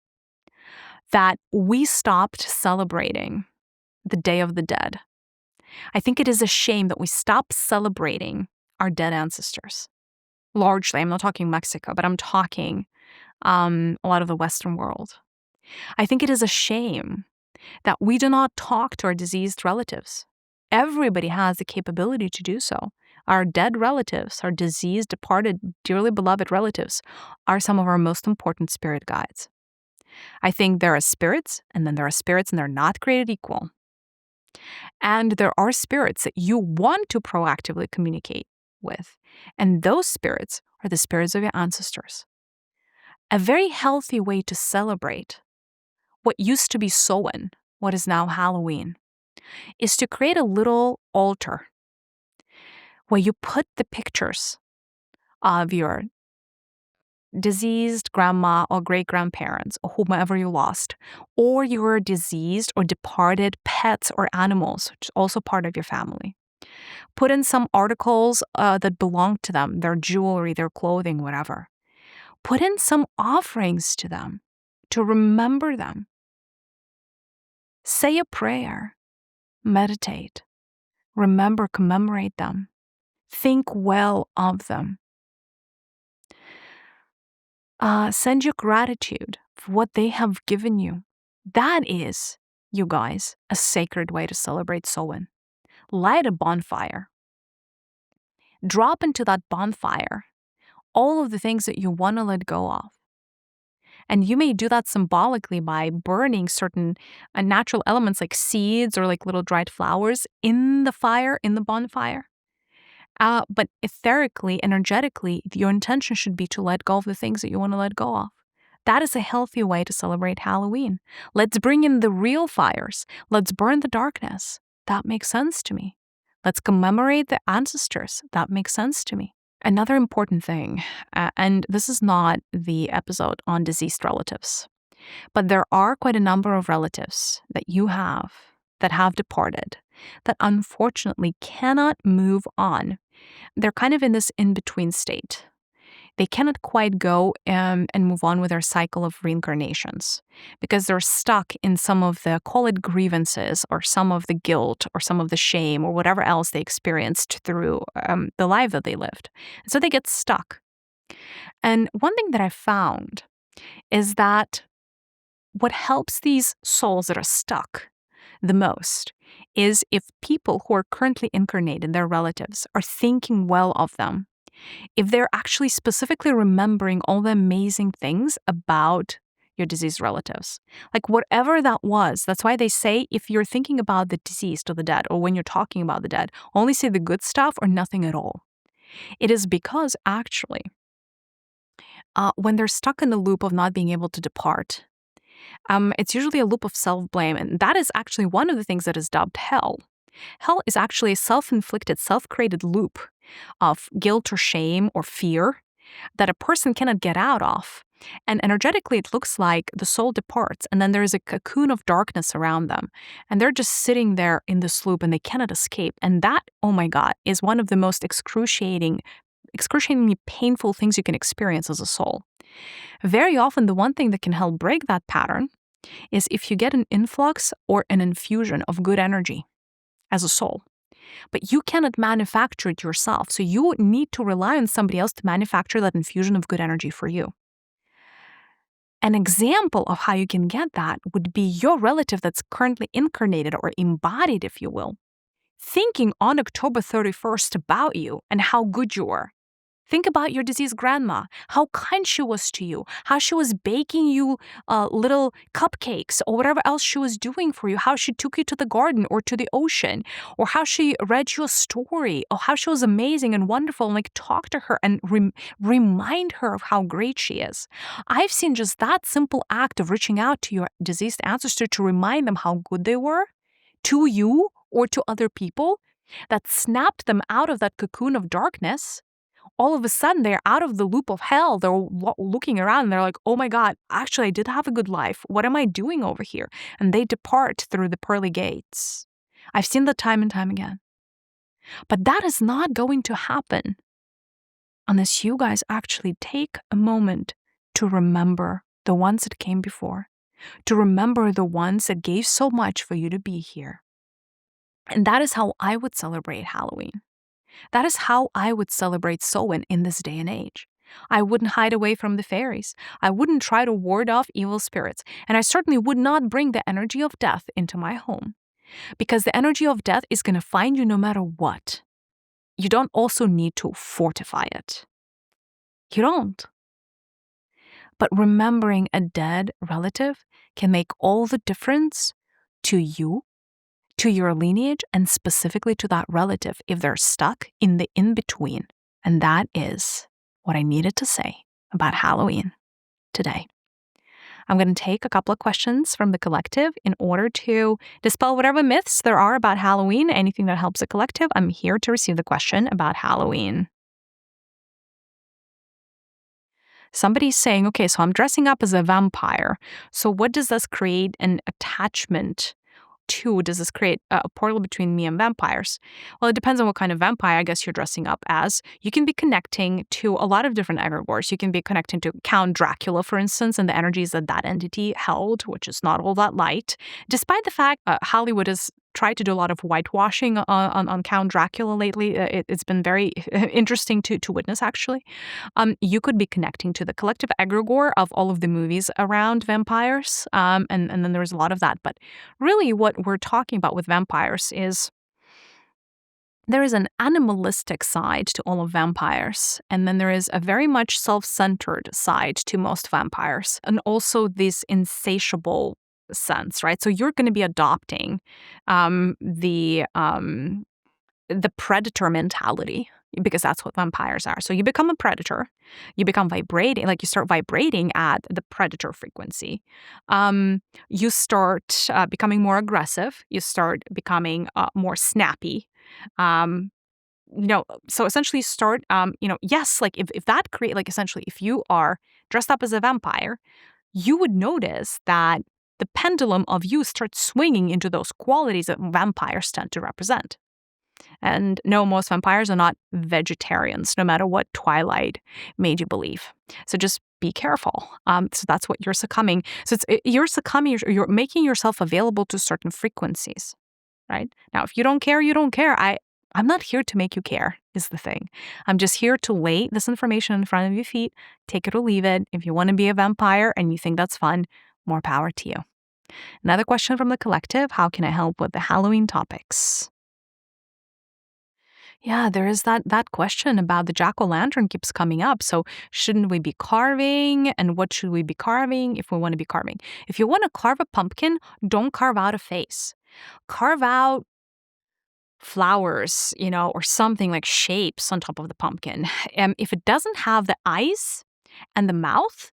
that we stopped celebrating the Day of the Dead. I think it is a shame that we stopped celebrating our dead ancestors. Largely, I'm not talking Mexico, but I'm talking a lot of the Western world. I think it is a shame that we do not talk to our deceased relatives. Everybody has the capability to do so. Our dead relatives, our deceased, departed, dearly beloved relatives are some of our most important spirit guides. I think there are spirits, and then there are spirits, and they're not created equal. And there are spirits that you want to proactively communicate with. And those spirits are the spirits of your ancestors. A very healthy way to celebrate what used to be Samhain, what is now Halloween, is to create a little altar where you put the pictures of your deceased grandma or great-grandparents or whomever you lost, or your deceased or departed pets or animals, which is also part of your family. Put in some articles that belong to them, their jewelry, their clothing, whatever. Put in some offerings to them to remember them. Say a prayer. Meditate. Remember, commemorate them. Think well of them. Send your gratitude for what they have given you. That is, you guys, a sacred way to celebrate Samhain. Light a bonfire. Drop into that bonfire all of the things that you want to let go of. And you may do that symbolically by burning certain natural elements like seeds or like little dried flowers in the fire, in the bonfire. But etherically, energetically, your intention should be to let go of the things that you want to let go of. That is a healthy way to celebrate Halloween. Let's bring in the real fires. Let's burn the darkness. That makes sense to me. Let's commemorate the ancestors. That makes sense to me. Another important thing, and this is not the episode on deceased relatives, but there are quite a number of relatives that you have that have departed that unfortunately cannot move on. They're kind of in this in-between state. They cannot quite go and move on with their cycle of reincarnations because they're stuck in some of the, call it grievances, or some of the guilt, or some of the shame, or whatever else they experienced through the life that they lived. And so they get stuck. And one thing that I found is that what helps these souls that are stuck the most is if people who are currently incarnated, their relatives, are thinking well of them. If they're actually specifically remembering all the amazing things about your deceased relatives, like whatever that was. That's why they say if you're thinking about the deceased or the dead, or when you're talking about the dead, only say the good stuff or nothing at all. It is because actually, when they're stuck in the loop of not being able to depart, it's usually a loop of self-blame, and that is actually one of the things that is dubbed hell. Hell is actually a self-inflicted, self-created loop of guilt or shame or fear that a person cannot get out of. And energetically, it looks like the soul departs, and then there's a cocoon of darkness around them. And they're just sitting there in this loop, and they cannot escape. And that, oh my God, is one of the most excruciatingly painful things you can experience as a soul. Very often, the one thing that can help break that pattern is if you get an influx or an infusion of good energy as a soul. But you cannot manufacture it yourself, so you need to rely on somebody else to manufacture that infusion of good energy for you. An example of how you can get that would be your relative that's currently incarnated or embodied, if you will, thinking on October 31st about you and how good you are. Think about your deceased grandma, how kind she was to you, how she was baking you little cupcakes or whatever else she was doing for you, how she took you to the garden or to the ocean, or how she read you a story, or how she was amazing and wonderful, and like talk to her and remind her of how great she is. I've seen just that simple act of reaching out to your deceased ancestor to remind them how good they were to you or to other people, that snapped them out of that cocoon of darkness. All of a sudden, they're out of the loop of hell. They're looking around and they're like, oh my God, actually, I did have a good life. What am I doing over here? And they depart through the pearly gates. I've seen that time and time again. But that is not going to happen unless you guys actually take a moment to remember the ones that came before, to remember the ones that gave so much for you to be here. And that is how I would celebrate Halloween. That is how I would celebrate Samhain in this day and age. I wouldn't hide away from the fairies. I wouldn't try to ward off evil spirits. And I certainly would not bring the energy of death into my home. Because the energy of death is going to find you no matter what. You don't also need to fortify it. You don't. But remembering a dead relative can make all the difference to you, to your lineage, and specifically to that relative if they're stuck in the in-between. And that is what I needed to say about Halloween. today. I'm going to take a couple of questions from the collective in order to dispel whatever myths there are about Halloween, anything that helps the collective. I'm here to receive the question about Halloween. Somebody's saying, okay, so I'm dressing up as a vampire. So what does this create an attachment to? Does this create a portal between me and vampires? Well, it depends on what kind of vampire I guess you're dressing up as. You can be connecting to a lot of different egregores. You can be connecting to Count Dracula, for instance, and the energies that that entity held, which is not all that light. Despite the fact Hollywood has tried to do a lot of whitewashing on Count Dracula lately. It's been very interesting to witness, actually. You could be connecting to the collective egregore of all of the movies around vampires, and then there's a lot of that. But really what we're talking about with vampires is there is an animalistic side to all of vampires, and then there is a very much self-centered side to most vampires, and also this insatiable sense, right? So you're going to be adopting the predator mentality because that's what vampires are. So you become a predator, you become vibrating, like you start vibrating at the predator frequency. You start becoming more aggressive. You start becoming more snappy. So essentially you start, yes, like if that create, like essentially if you are dressed up as a vampire, you would notice that the pendulum of you starts swinging into those qualities that vampires tend to represent. And no, most vampires are not vegetarians, no matter what Twilight made you believe. So just be careful. So that's what you're succumbing. So you're succumbing, you're making yourself available to certain frequencies, right? Now, if you don't care, you don't care. I'm not here to make you care, is the thing. I'm just here to lay this information in front of your feet, take it or leave it. If you want to be a vampire and you think that's fun, more power to you. Another question from the collective: how can I help with the Halloween topics? Yeah, there is that question about the jack-o'-lantern keeps coming up. So shouldn't we be carving? And what should we be carving if we want to be carving? If you want to carve a pumpkin, don't carve out a face. Carve out flowers, or something like shapes on top of the pumpkin. If it doesn't have the eyes and the mouth,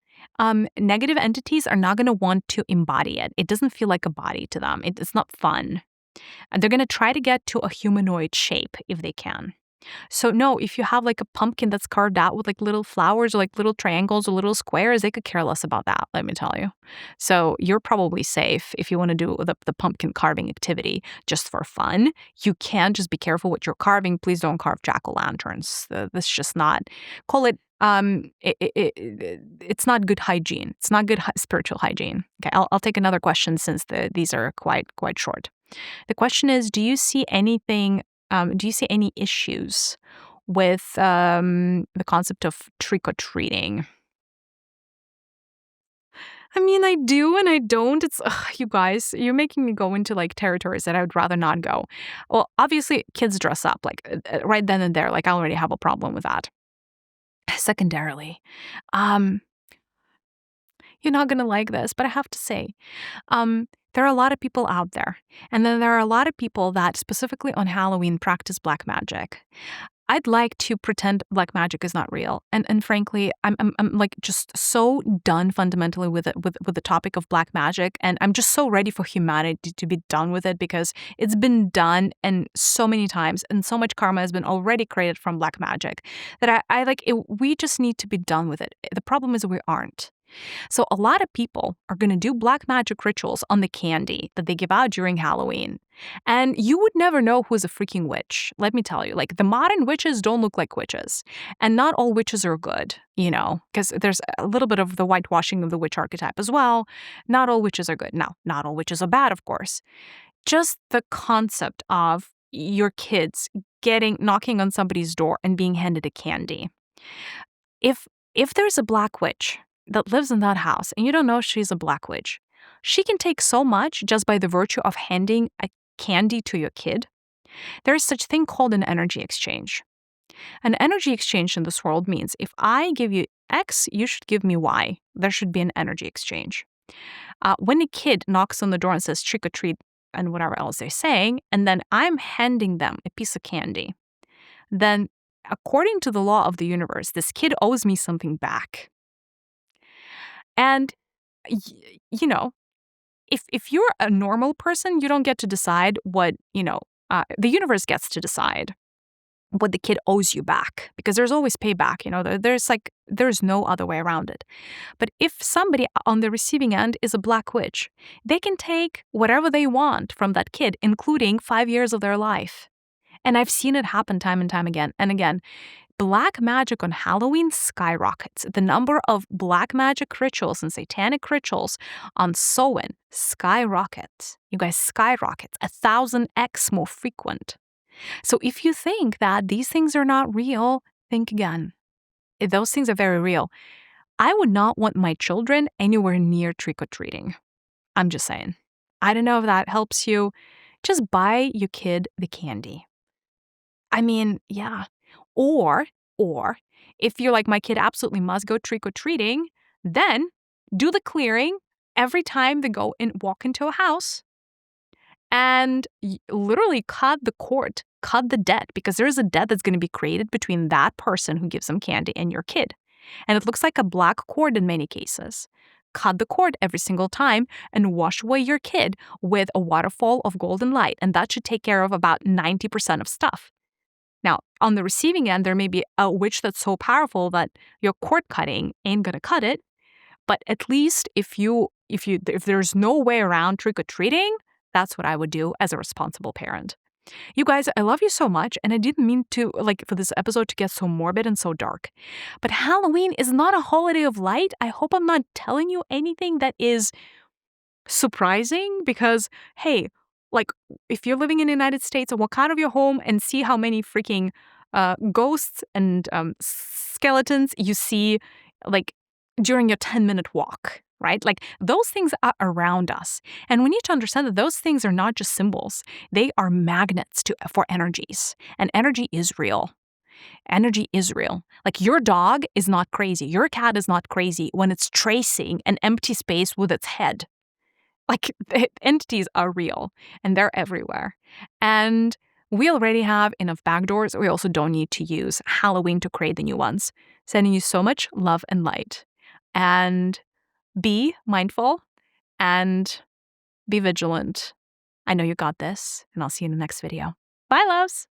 negative entities are not going to want to embody it. It doesn't feel like a body to them. It's not fun. And they're going to try to get to a humanoid shape if they can. So no, if you have like a pumpkin that's carved out with like little flowers or like little triangles or little squares, they could care less about that, let me tell you. So you're probably safe if you want to do the pumpkin carving activity just for fun. You can just be careful what you're carving. Please don't carve jack-o'-lanterns. That's just not, call it, it's not good hygiene. It's not good spiritual hygiene. Okay, I'll take another question since these are quite short. The question is, do you see any issues with the concept of trick-or-treating? I mean, I do and I don't. You guys, you're making me go into like territories that I would rather not go. Well, obviously, kids dress up like right then and there. Like I already have a problem with that. Secondarily, you're not going to like this, but I have to say, there are a lot of people out there. And then there are a lot of people that specifically on Halloween practice black magic. I'd like to pretend black magic is not real. And frankly, I'm like just so done fundamentally with it, with the topic of black magic. And I'm just so ready for humanity to be done with it because it's been done and so many times and so much karma has been already created from black magic that I like it. We just need to be done with it. The problem is we aren't. So a lot of people are going to do black magic rituals on the candy that they give out during Halloween. And you would never know who's a freaking witch. Let me tell you, like the modern witches don't look like witches. And not all witches are good, because there's a little bit of the whitewashing of the witch archetype as well. Not all witches are good. Now, not all witches are bad, of course. Just the concept of your kids knocking on somebody's door and being handed a candy. If there's a black witch that lives in that house and you don't know she's a black witch, she can take so much just by the virtue of handing a candy to your kid. There is such thing called an energy exchange. An energy exchange in this world means if I give you X, you should give me Y. There should be an energy exchange. When a kid knocks on the door and says trick or treat and whatever else they're saying, and then I'm handing them a piece of candy, then according to the law of the universe, this kid owes me something back. And, you know, if you're a normal person, you don't get to decide what, the universe gets to decide what the kid owes you back, because there's always payback. There's no other way around it. But if somebody on the receiving end is a black witch, they can take whatever they want from that kid, including 5 years of their life. And I've seen it happen time and time again. And again, black magic on Halloween skyrockets. The number of black magic rituals and satanic rituals on Samhain skyrockets. You guys, skyrockets, 1,000x more frequent. So if you think that these things are not real, think again. Those things are very real. I would not want my children anywhere near trick-or-treating. I'm just saying. I don't know if that helps you. Just buy your kid the candy. I mean, yeah. Or if you're like, my kid absolutely must go trick-or-treating, then do the clearing every time they go and walk into a house. And literally cut the debt, because there is a debt that's going to be created between that person who gives them candy and your kid. And it looks like a black cord in many cases. Cut the cord every single time and wash away your kid with a waterfall of golden light. And that should take care of about 90% of stuff. Now, on the receiving end, there may be a witch that's so powerful that your cord cutting ain't going to cut it. But at least if there's no way around trick-or-treating, that's what I would do as a responsible parent. You guys, I love you so much, and I didn't mean to, for this episode to get so morbid and so dark. But Halloween is not a holiday of light. I hope I'm not telling you anything that is surprising, because, hey, if you're living in the United States, walk out of your home and see how many freaking ghosts and skeletons you see, during your 10-minute walk, right? Those things are around us. And we need to understand that those things are not just symbols. They are magnets for energies. And energy is real. Energy is real. Your dog is not crazy. Your cat is not crazy when it's tracing an empty space with its head. The entities are real, and they're everywhere. And we already have enough backdoors. We also don't need to use Halloween to create the new ones. Sending you so much love and light. And be mindful and be vigilant. I know you got this, and I'll see you in the next video. Bye, loves!